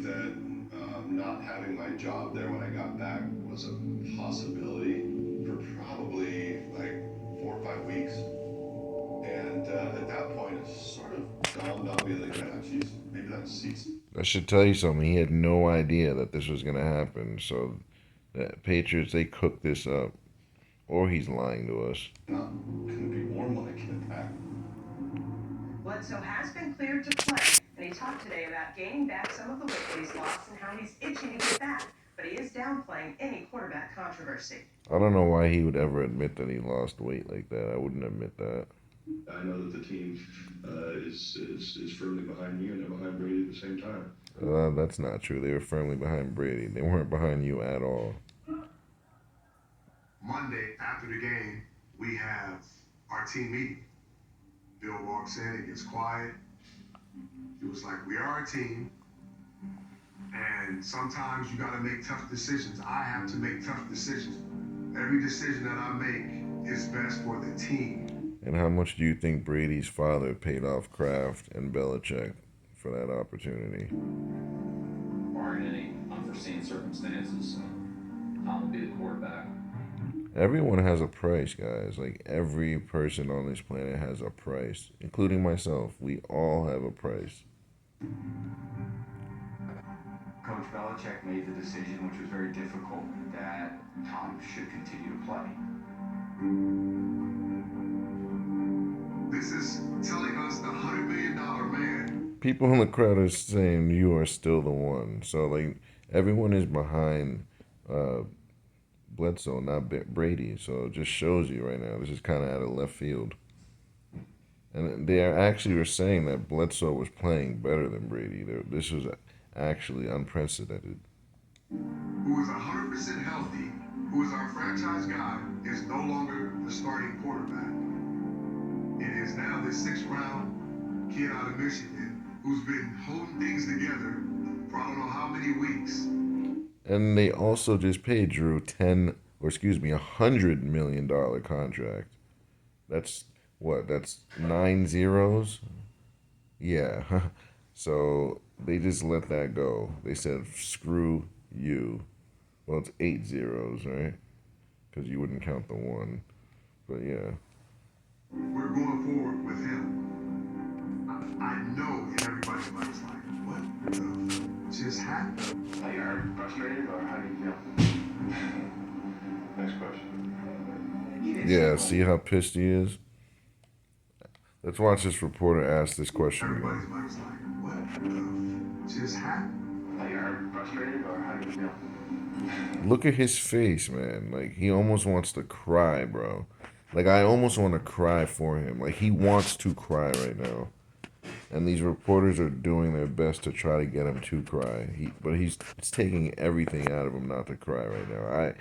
that not having my job there when I got back was a possibility for probably like 4 or 5 weeks. And at that point, it sort of dawned on me like, yeah, geez, maybe that seat's I should tell you something. He had no idea that this was gonna happen. So the Patriots, they cooked this up, or he's lying to us. not going to be warm when I get back. Bledsoe has been cleared to play, and he talked today about gaining back some of the weight that he's lost and how he's itching to get back. But he is downplaying any quarterback controversy. I don't know why he would ever admit that he lost weight like that. I wouldn't admit that. I know that the team is firmly behind me and they're behind Brady at the same time. That's not true. They were firmly behind Brady. They weren't behind you at all. Monday after the game, we have our team meeting. Bill walks in, it gets quiet. He was like, we are a team, and sometimes you gotta make tough decisions. I have to make tough decisions. Every decision that I make is best for the team. And how much do you think Brady's father paid off Kraft and Belichick for that opportunity? Barring any unforeseen circumstances, Tom will be the quarterback. Everyone has a price, guys. Like, every person on this planet has a price, including myself. We all have a price. Coach Belichick made the decision, which was very difficult, that Tom should continue to play. This is telling us the $100 million man. People in the crowd are saying you are still the one. So, like, everyone is behind Bledsoe, not Brady. So it just shows you right now. This is kind of out of left field. And they are actually were saying that Bledsoe was playing better than Brady. This was actually unprecedented. Who is 100% healthy, who is our franchise guy, is no longer the starting quarterback. It is now this sixth-round kid out of Michigan who's been holding things together for I don't know how many weeks. And they also just paid Drew $100 million contract. That's what? That's 9 zeros? Yeah. So they just let that go. They said, screw you. Well, it's 8 zeros, right? Because you wouldn't count the one. But yeah. We're going forward with him. I know in everybody's mind is like, what the just happened? Are you frustrated, or how do you feel? Next question. Yeah, see how pissed he is? Let's watch this reporter ask this question Everybody's again. mind is like, what the just happened? Are you frustrated, or how do you feel? Look at his face, man. Like, he almost wants to cry, bro. Like, I almost want to cry for him. Like, he wants to cry right now. And these reporters are doing their best to try to get him to cry. But it's taking everything out of him not to cry right now.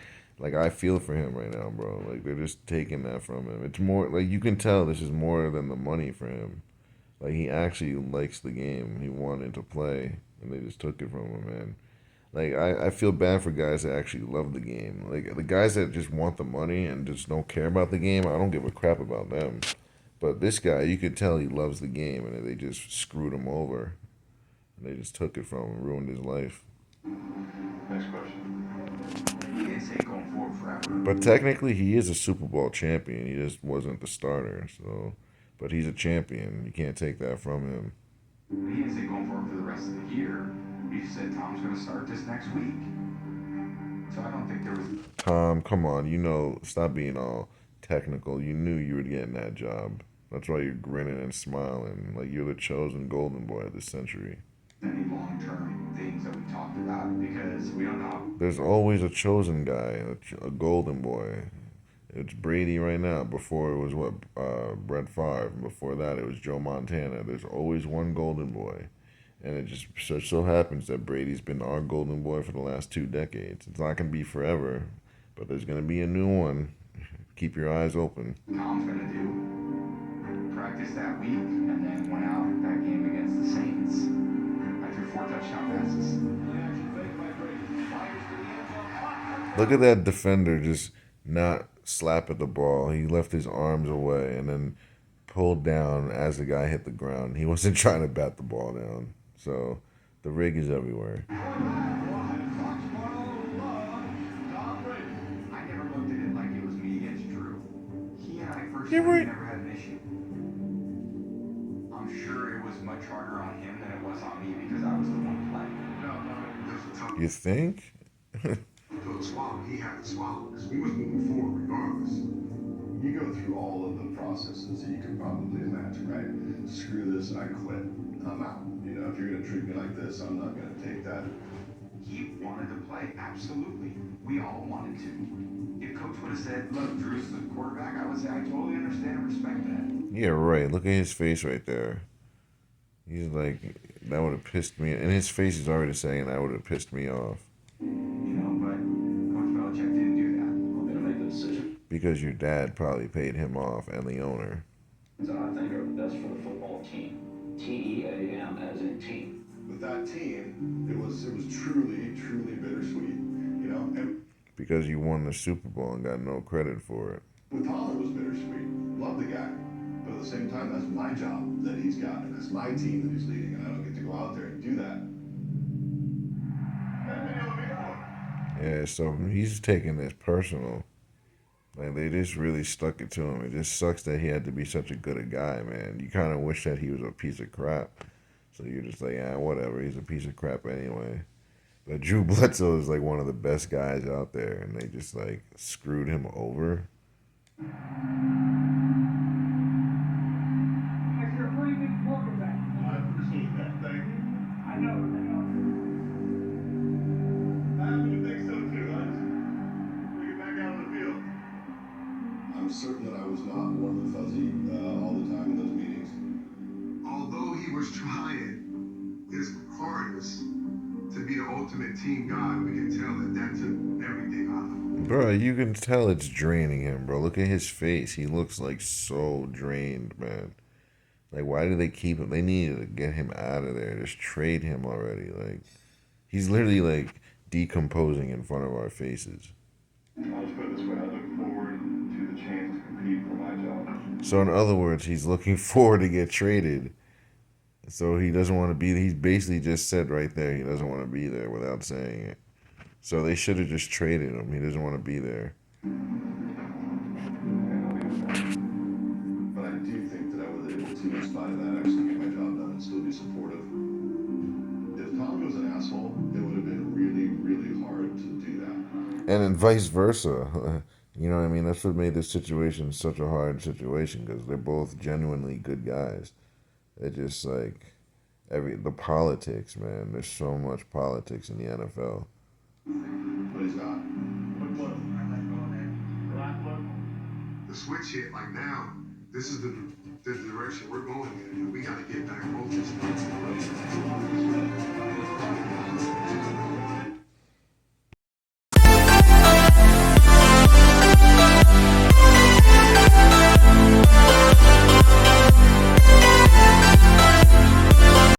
I feel for him right now, bro. Like, they're just taking that from him. It's more, like, you can tell this is more than the money for him. Like, he actually likes the game. He wanted to play, and they just took it from him, man. Like, I feel bad for guys that actually love the game. Like, the guys that just want the money and just don't care about the game, I don't give a crap about them. But this guy, you could tell he loves the game, and they just screwed him over. And they just took it from him, ruined his life. Next question. He didn't say going forward forever. But technically, he is a Super Bowl champion. He just wasn't the starter. So, but he's a champion. You can't take that from him. He didn't say going forward for the rest of the year. He said Tom's going to start this next week. So I don't think there was. Tom, come on. Stop being all technical. You knew you were getting that job. That's why you're grinning and smiling. Like you're the chosen golden boy of this century. Any long-term things that we talked about because we don't know. There's always a chosen guy, a golden boy. It's Brady right now. Before it was Brett Favre. Before that it was Joe Montana. There's always one golden boy. And it just so happens that Brady's been our golden boy for the last 2 decades. It's not going to be forever, but there's going to be a new one. Keep your eyes open. Tom's going to do practice that week and then went out that game against the Saints. I threw 4 touchdown passes. Look at that defender just not slap at the ball. He left his arms away and then pulled down as the guy hit the ground. He wasn't trying to bat the ball down. So The rig is everywhere. I never looked at it like it was me against Drew. He and I Yeah, personally right. never had an issue. I'm sure it was much harder on him than it was on me because I was the one playing. There's a tough You think? pill to swallow. He had to swallow because we was moving forward regardless. You go through all of the processes that you can probably imagine, right? Screw this, I quit. I'm out. You know, if you're gonna treat me like this, I'm not gonna take that. He wanted to play, absolutely. We all wanted to. If coach would have said, look, Drew's the quarterback, I would say I totally understand and respect that. Yeah, right. Look at his face right there. He's like, that would have pissed me. And his face is already saying that would have pissed me off. You know, but Coach Belichick didn't do that. Want me to make the decision Because your dad probably paid him off and the owner. that I think are the best for the football team. TEAM as in team. With that team, it was truly, truly bittersweet. You know, and Because you won the Super Bowl and got no credit for it. with Tom, it was bittersweet. Love the guy. But at the same time, that's my job that he's got, and that's my team that he's leading, and I don't get to go out there and do that. Yeah, so he's taking this personal. Like, they just really stuck it to him. It just sucks that he had to be such a good a guy, man. You kind of wish that he was a piece of crap. So you're just like, whatever. He's a piece of crap anyway. But Drew Bledsoe is like one of the best guys out there, and they just like screwed him over. You're a pretty good quarterback. I appreciate that. Thank you. I know. I happen to think so too. I just bring it back out on the field. I'm certain that I was not warm and fuzzy all the time in those meetings. Although he was trying his hardest to be the ultimate team guy, we can tell that took everything out of him. Bro, you can tell it's draining him, bro. Look at his face. He looks like so drained, man. Like, why do they keep him? They needed to get him out of there. Just trade him already. Like, he's literally like decomposing in front of our faces. I'll just put it this way, I look forward to the chance to compete for my job. So in other words, he's looking forward to get traded. So he doesn't want to be. He's basically just said right there he doesn't want to be there without saying it. So they should have just traded him. He doesn't want to be there. But I do think that I was able to, in spite of that, actually get my job done and still be supportive. If Tommy was an asshole, it would have been really, really hard to do that. And then vice versa. You know what I mean? That's what made this situation such a hard situation, because they're both genuinely good guys. They're just like the politics, man. There's so much politics in the NFL. But he's not. The switch hit, like now, this is the direction we're going in, and we got to get back focused.